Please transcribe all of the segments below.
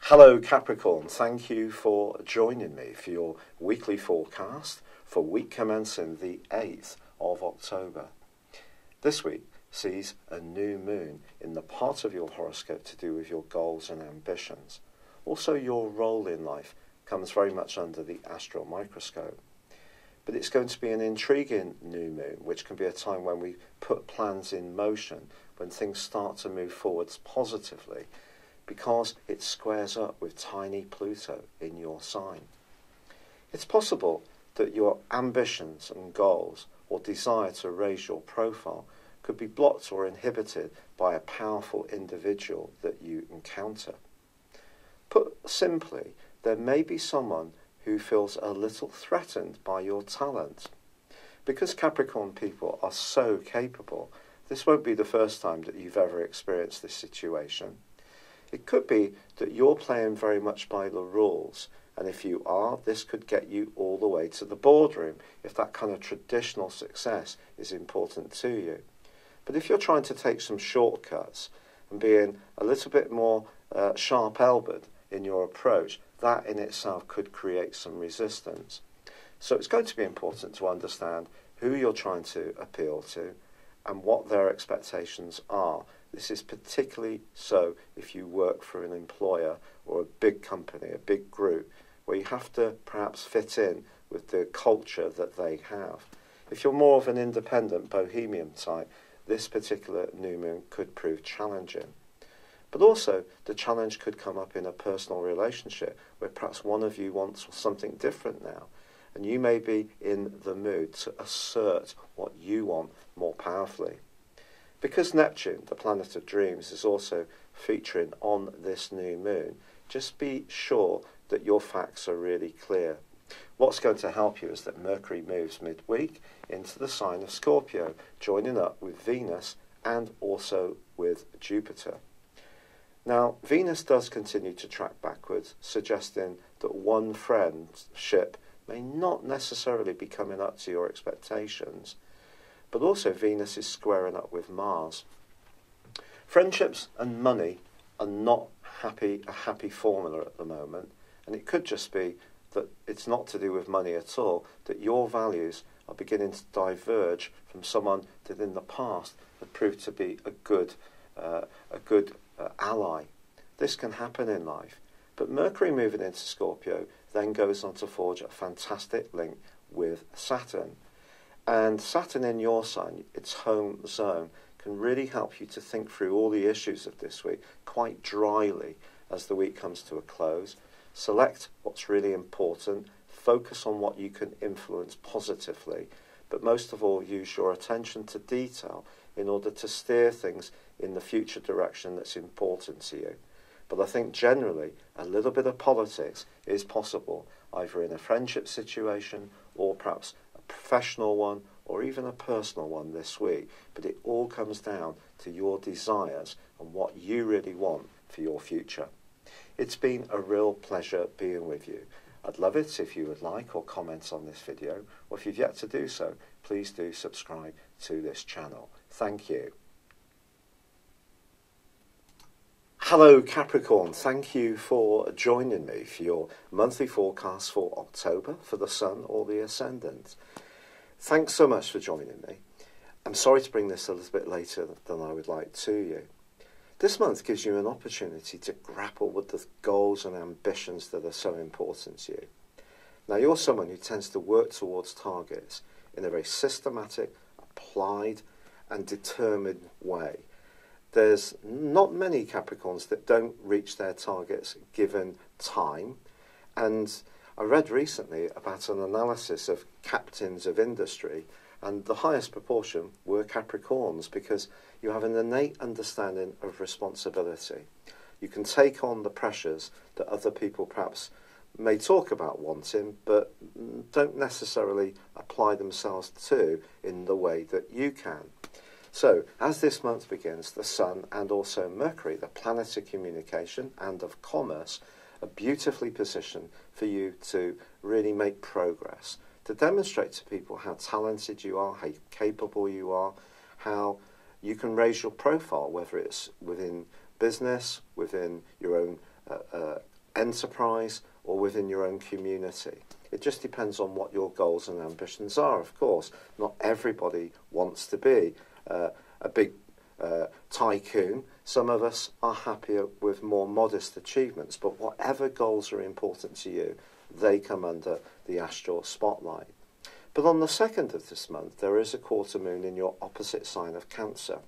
Hello Capricorn, thank you for joining me for your weekly forecast for week commencing the 8th of October. This week sees a new moon in the part of your horoscope to do with your goals and ambitions. Also, your role in life comes very much under the astral microscope. But it's going to be an intriguing new moon, which can be a time when we put plans in motion, when things start to move forwards positively, because it squares up with tiny Pluto in your sign. It's possible that your ambitions and goals or desire to raise your profile could be blocked or inhibited by a powerful individual that you encounter. Put simply, there may be someone who feels a little threatened by your talent. Because Capricorn people are so capable, this won't be the first time that you've ever experienced this situation. It could be that you're playing very much by the rules, and if you are, this could get you all the way to the boardroom if that kind of traditional success is important to you. But if you're trying to take some shortcuts and being a little bit more sharp-elbowed in your approach, that in itself could create some resistance. So it's going to be important to understand who you're trying to appeal to and what their expectations are. This is particularly so if you work for an employer or a big company, a big group, where you have to perhaps fit in with the culture that they have. If you're more of an independent bohemian type, this particular new moon could prove challenging. But also, the challenge could come up in a personal relationship where perhaps one of you wants something different now, and you may be in the mood to assert what you want more powerfully. Because Neptune, the planet of dreams, is also featuring on this new moon, just be sure that your facts are really clear. What's going to help you is that Mercury moves midweek into the sign of Scorpio, joining up with Venus and also with Jupiter. Now, Venus does continue to track backwards, suggesting that one friendship may not necessarily be coming up to your expectations. But also Venus is squaring up with Mars. Friendships and money are not a happy formula at the moment, and it could just be that it's not to do with money at all, that your values are beginning to diverge from someone that in the past had proved to be a good ally. This can happen in life. But Mercury moving into Scorpio then goes on to forge a fantastic link with Saturn. And Saturn in your sign, its home zone, can really help you to think through all the issues of this week quite dryly as the week comes to a close. Select what's really important, focus on what you can influence positively, but most of all use your attention to detail in order to steer things in the future direction that's important to you. But I think generally a little bit of politics is possible, either in a friendship situation or perhaps professional one or even a personal one this week, but it all comes down to your desires and what you really want for your future. It's been a real pleasure being with you. I'd love it if you would like or comment on this video, or if you've yet to do so, please do subscribe to this channel. Thank you. Hello Capricorn, thank you for joining me for your monthly forecast for October for the Sun or the Ascendant. Thanks so much for joining me. I'm sorry to bring this a little bit later than I would like to you. This month gives you an opportunity to grapple with the goals and ambitions that are so important to you. Now, you're someone who tends to work towards targets in a very systematic, applied and determined way. There's not many Capricorns that don't reach their targets given time, and I read recently about an analysis of captains of industry, and the highest proportion were Capricorns because you have an innate understanding of responsibility. You can take on the pressures that other people perhaps may talk about wanting, but don't necessarily apply themselves to in the way that you can. So, as this month begins, the Sun and also Mercury, the planet of communication and of commerce, are beautifully positioned for you to really make progress, to demonstrate to people how talented you are, how capable you are, how you can raise your profile, whether it's within business, within your own enterprise or within your own community. It just depends on what your goals and ambitions are, of course. Not everybody wants to be a big tycoon. Some of us are happier with more modest achievements, but whatever goals are important to you, they come under the astral spotlight. But on the 2nd of this month, there is a quarter moon in your opposite sign of Cancer.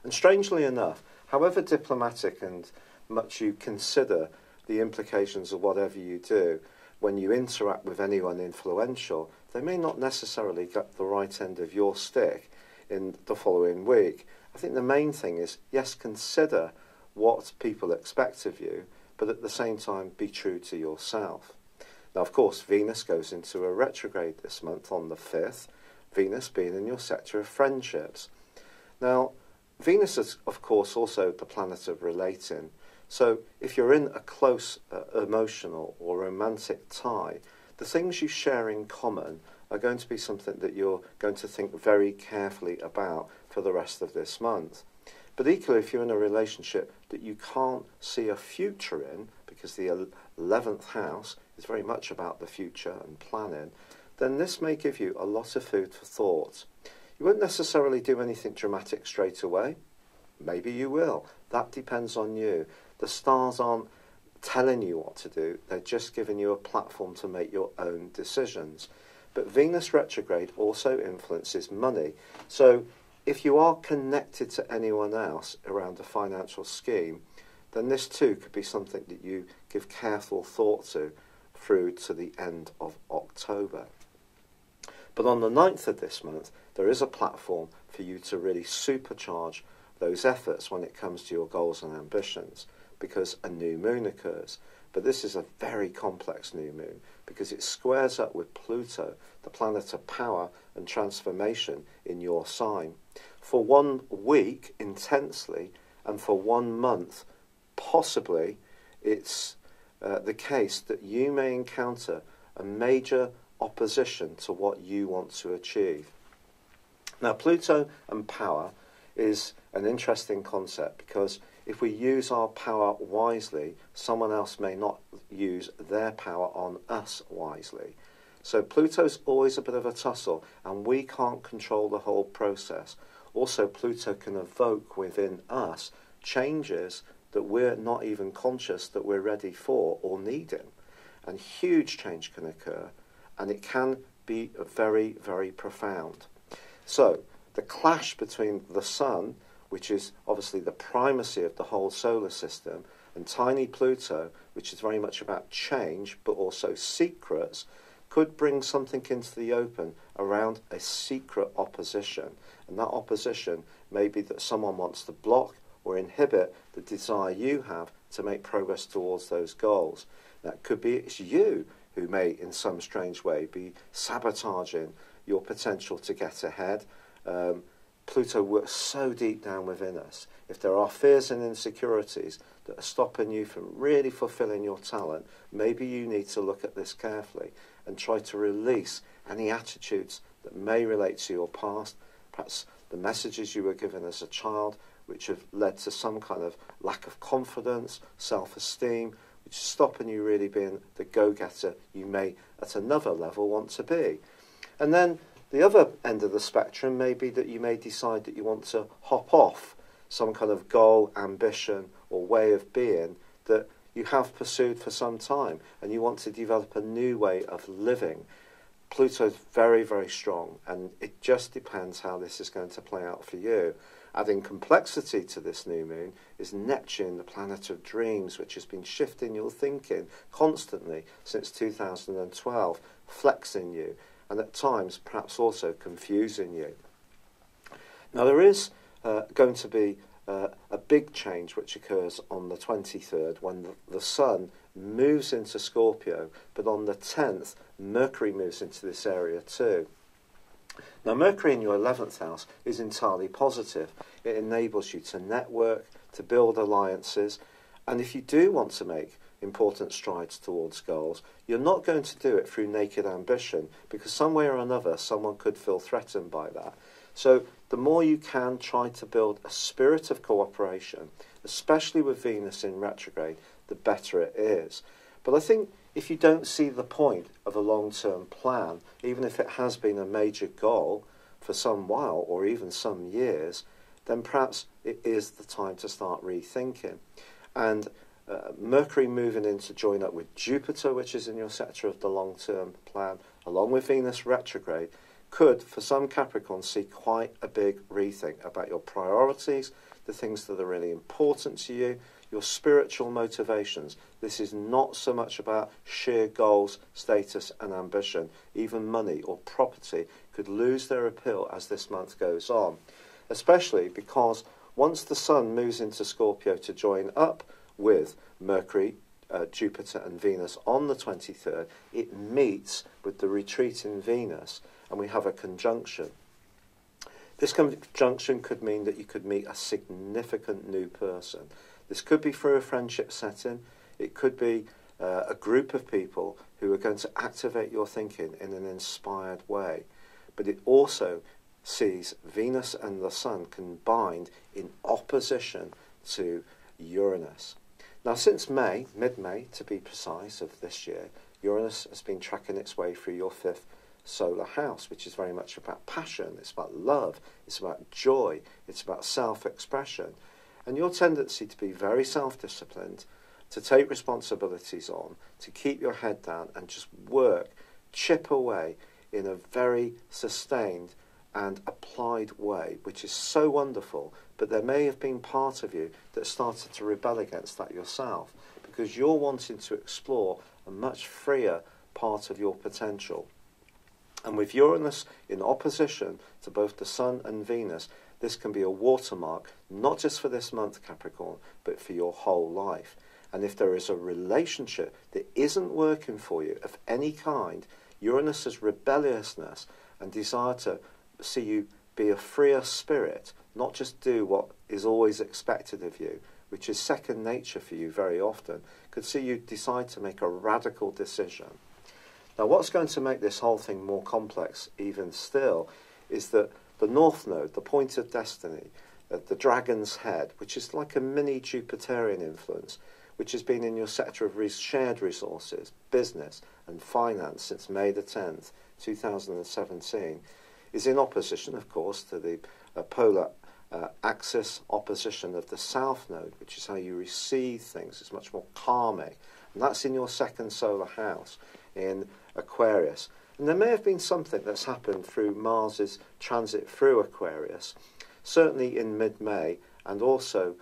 And strangely enough, however diplomatic and much you consider the implications of whatever you do, when you interact with anyone influential, they may not necessarily get the right end of your stick in the following week. I think the main thing is, yes, consider what people expect of you, but at the same time, be true to yourself. Now, of course, Venus goes into a retrograde this month on the 5th, Venus being in your sector of friendships. Now, Venus is, of course, also the planet of relating. So if you're in a close emotional or romantic tie, the things you share in common are going to be something that you're going to think very carefully about for the rest of this month. But equally, if you're in a relationship that you can't see a future in, because the 11th house is very much about the future and planning, then this may give you a lot of food for thought. You won't necessarily do anything dramatic straight away. Maybe you will. That depends on you. The stars aren't telling you what to do. They're just giving you a platform to make your own decisions. But Venus retrograde also influences money. So if you are connected to anyone else around a financial scheme, then this too could be something that you give careful thought to through to the end of October. But on the 9th of this month, there is a platform for you to really supercharge those efforts when it comes to your goals and ambitions, because a new moon occurs. But this is a very complex new moon because it squares up with Pluto, the planet of power and transformation in your sign. For 1 week intensely, and for 1 month possibly, it's the case that you may encounter a major opposition to what you want to achieve. Now, Pluto and power is an interesting concept because if we use our power wisely, someone else may not use their power on us wisely. So Pluto's always a bit of a tussle, and we can't control the whole process. Also, Pluto can evoke within us changes that we're not even conscious that we're ready for or needing. And huge change can occur, and it can be very, very profound. So the clash between the Sun, which is obviously the primacy of the whole solar system, and tiny Pluto, which is very much about change but also secrets, could bring something into the open around a secret opposition. And that opposition may be that someone wants to block or inhibit the desire you have to make progress towards those goals. That could be it's you who may, in some strange way, be sabotaging your potential to get ahead. Pluto works so deep down within us. If there are fears and insecurities that are stopping you from really fulfilling your talent, maybe you need to look at this carefully and try to release any attitudes that may relate to your past, perhaps the messages you were given as a child, which have led to some kind of lack of confidence, self-esteem, which is stopping you really being the go-getter you may, at another level, want to be. And then the other end of the spectrum may be that you may decide that you want to hop off some kind of goal, ambition, or way of being that you have pursued for some time, and you want to develop a new way of living. Pluto's very, very strong, and it just depends how this is going to play out for you. Adding complexity to this new moon is Neptune, the planet of dreams, which has been shifting your thinking constantly since 2012, flexing you, and at times perhaps also confusing you. Now there is going to be a big change which occurs on the 23rd when the Sun moves into Scorpio, but on the 10th Mercury moves into this area too. Now Mercury in your 11th house is entirely positive. It enables you to network, to build alliances, and if you do want to make important strides towards goals, you're not going to do it through naked ambition, because some way or another someone could feel threatened by that. So the more you can try to build a spirit of cooperation, especially with Venus in retrograde, the better it is. But I think if you don't see the point of a long-term plan, even if it has been a major goal for some while or even some years, then perhaps it is the time to start rethinking. And Mercury moving in to join up with Jupiter, which is in your sector of the long-term plan, along with Venus retrograde, could, for some Capricorns, see quite a big rethink about your priorities, the things that are really important to you, your spiritual motivations. This is not so much about sheer goals, status and ambition. Even money or property could lose their appeal as this month goes on, especially because once the Sun moves into Scorpio to join up with Mercury, Jupiter and Venus on the 23rd, it meets with the retreating Venus and we have a conjunction. This conjunction could mean that you could meet a significant new person. This could be through a friendship setting. It could be a group of people who are going to activate your thinking in an inspired way. But it also sees Venus and the Sun combined in opposition to Uranus. Now, since May, mid-May to be precise, of this year, Uranus has been tracking its way through your 5th solar house, which is very much about passion, it's about love, it's about joy, it's about self-expression. And your tendency to be very self-disciplined, to take responsibilities on, to keep your head down and just work, chip away in a very sustained and applied way, which is so wonderful. But there may have been part of you that started to rebel against that yourself, because you're wanting to explore a much freer part of your potential. And with Uranus in opposition to both the Sun and Venus, this can be a watermark, not just for this month, Capricorn, but for your whole life. And if there is a relationship that isn't working for you of any kind, Uranus's rebelliousness and desire to see you be a freer spirit, not just do what is always expected of you, which is second nature for you very often, could see you decide to make a radical decision. Now, what's going to make this whole thing more complex even still is that the North Node, the point of destiny, the dragon's head, which is like a mini Jupiterian influence, which has been in your sector of shared resources, business and finance since May the 10th, 2017, is in opposition, of course, to the polar axis opposition of the South Node, which is how you receive things. It's much more calming. And that's in your 2nd solar house in Aquarius. And there may have been something that's happened through Mars's transit through Aquarius, certainly in mid-May, and also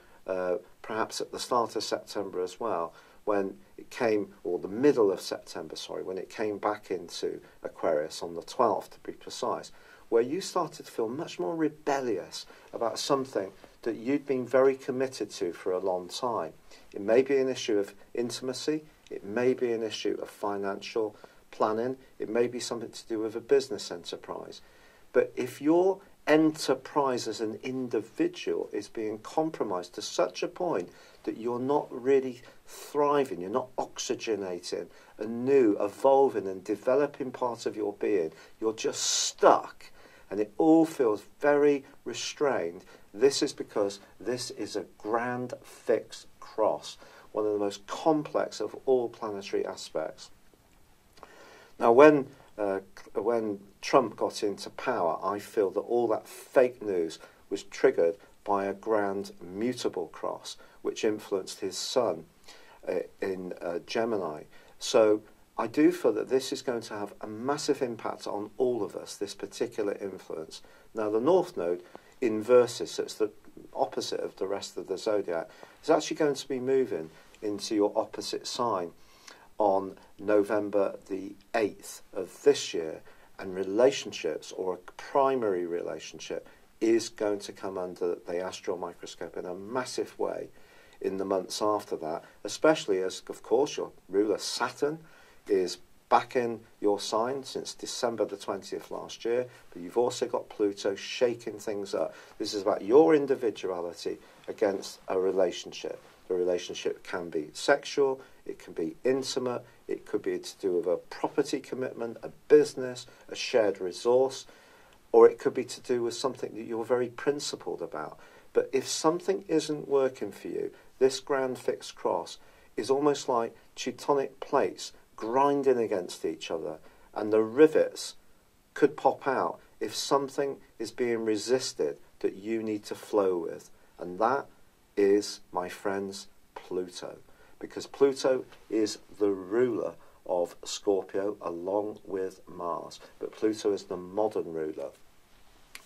perhaps at the start of September as well, when it came, or the middle of September, sorry, when it came back into Aquarius on the 12th, to be precise, where you started to feel much more rebellious about something that you'd been very committed to for a long time. It may be an issue of intimacy, it may be an issue of financial planning, it may be something to do with a business enterprise. But if your enterprise as an individual is being compromised to such a point that you're not really thriving, you're not oxygenating a new, evolving and developing part of your being, you're just stuck and it all feels very restrained, this is because this is a grand fixed cross, one of the most complex of all planetary aspects. Now, when Trump got into power, I feel that all that fake news was triggered by a grand mutable cross, which influenced his Sun in Gemini. So I do feel that this is going to have a massive impact on all of us, this particular influence. Now, the North Node inverses, so it's the opposite of the rest of the Zodiac, is actually going to be moving into your opposite sign on November the 8th of this year, and relationships, or a primary relationship, is going to come under the astral microscope in a massive way in the months after that, especially as, of course, your ruler Saturn is back in your sign since December the 20th last year, but you've also got Pluto shaking things up. This is about your individuality against a relationship. The relationship can be sexual, it can be intimate, it could be to do with a property commitment, a business, a shared resource, or it could be to do with something that you're very principled about. But if something isn't working for you, this grand fixed cross is almost like tectonic plates grinding against each other, and the rivets could pop out if something is being resisted that you need to flow with. And that is, my friends, Pluto. Because Pluto is the ruler of Scorpio along with Mars. But Pluto is the modern ruler.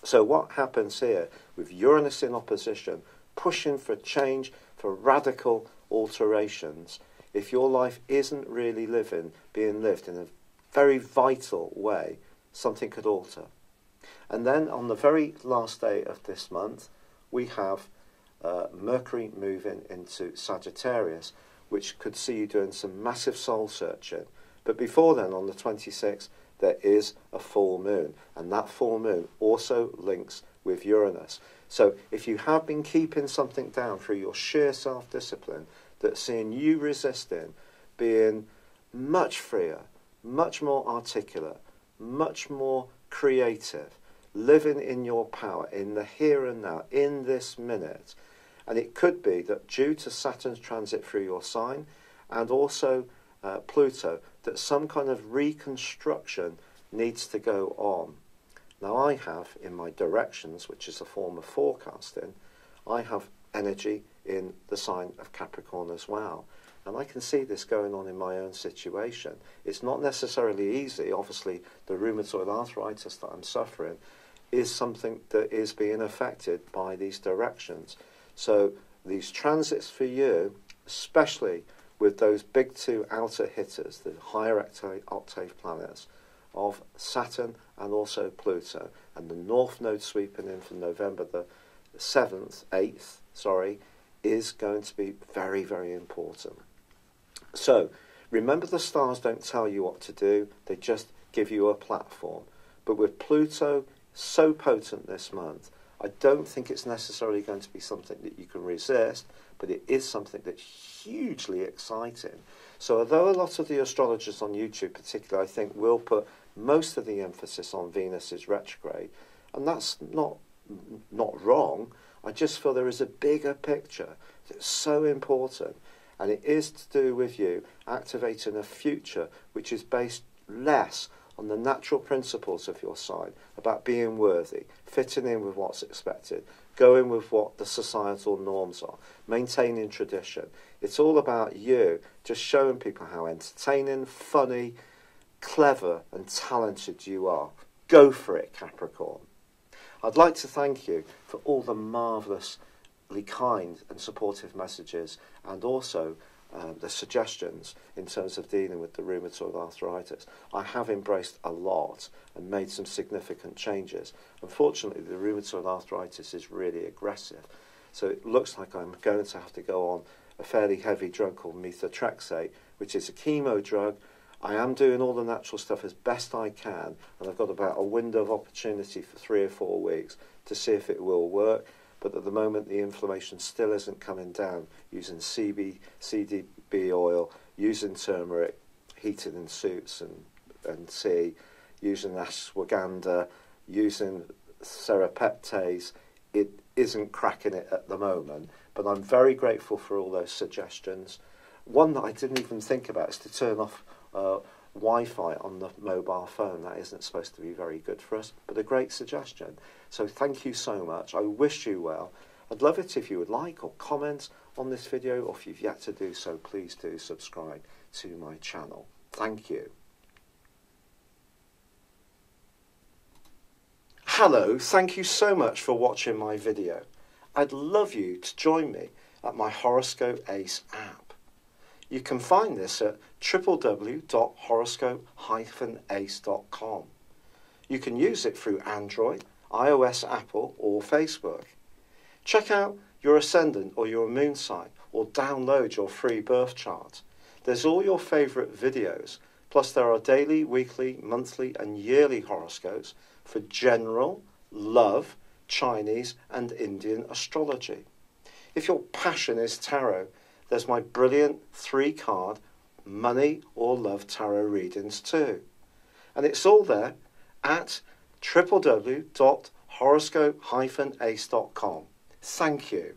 So what happens here with Uranus in opposition, pushing for change, for radical alterations, if your life isn't really being lived in a very vital way, something could alter. And then on the very last day of this month, we have Mercury moving into Sagittarius, which could see you doing some massive soul searching. But before then, on the 26th, there is a full moon, and that full moon also links with Uranus. So if you have been keeping something down through your sheer self-discipline, that's seeing you resisting, being much freer, much more articulate, much more creative, living in your power, in the here and now, in this minute. And it could be that due to Saturn's transit through your sign, and also Pluto, that some kind of reconstruction needs to go on. Now I have, in my directions, which is a form of forecasting, I have energy in the sign of Capricorn as well. And I can see this going on in my own situation. It's not necessarily easy. Obviously, the rheumatoid arthritis that I'm suffering is something that is being affected by these directions. So these transits for you, especially with those big two outer hitters, the higher octave planets of Saturn and also Pluto, and the North Node sweeping in from November the 8th, is going to be very, very important. So remember, the stars don't tell you what to do, they just give you a platform. But with Pluto so potent this month, I don't think it's necessarily going to be something that you can resist, but it is something that's hugely exciting. So although a lot of the astrologers on YouTube particularly, I think, will put most of the emphasis on Venus's retrograde, and that's not wrong, I just feel there is a bigger picture that's so important, and it is to do with you activating a future which is based less on the natural principles of your sign, about being worthy, fitting in with what's expected, going with what the societal norms are, maintaining tradition. It's all about you just showing people how entertaining, funny, clever and talented you are. Go for it, Capricorn. I'd like to thank you for all the marvellously kind and supportive messages, and also the suggestions in terms of dealing with the rheumatoid arthritis. I have embraced a lot and made some significant changes. Unfortunately, the rheumatoid arthritis is really aggressive, so it looks like I'm going to have to go on a fairly heavy drug called methotrexate, which is a chemo drug. I am doing all the natural stuff as best I can, and I've got about a window of opportunity for 3 or 4 weeks to see if it will work. But at the moment, the inflammation still isn't coming down, using CBD oil, using turmeric, heated in suits and tea, using ashwagandha, using serapeptase. It isn't cracking it at the moment, but I'm very grateful for all those suggestions. One that I didn't even think about is to turn off Wi-Fi on the mobile phone. That isn't supposed to be very good for us, but a great suggestion. So thank you so much. I wish you well. I'd love it if you would like or comment on this video, or if you've yet to do so, please do subscribe to my channel. Thank you. Hello, thank you so much for watching my video. I'd love you to join me at my Horoscope Ace app. You can find this at www.horoscope-ace.com. You can use it through Android, iOS, Apple or Facebook. Check out your ascendant or your moon sign, or download your free birth chart. There's all your favourite videos, plus there are daily, weekly, monthly and yearly horoscopes for general, love, Chinese and Indian astrology. If your passion is tarot, there's my brilliant 3-card money or love tarot readings too. And it's all there at www.horoscope-ace.com. Thank you.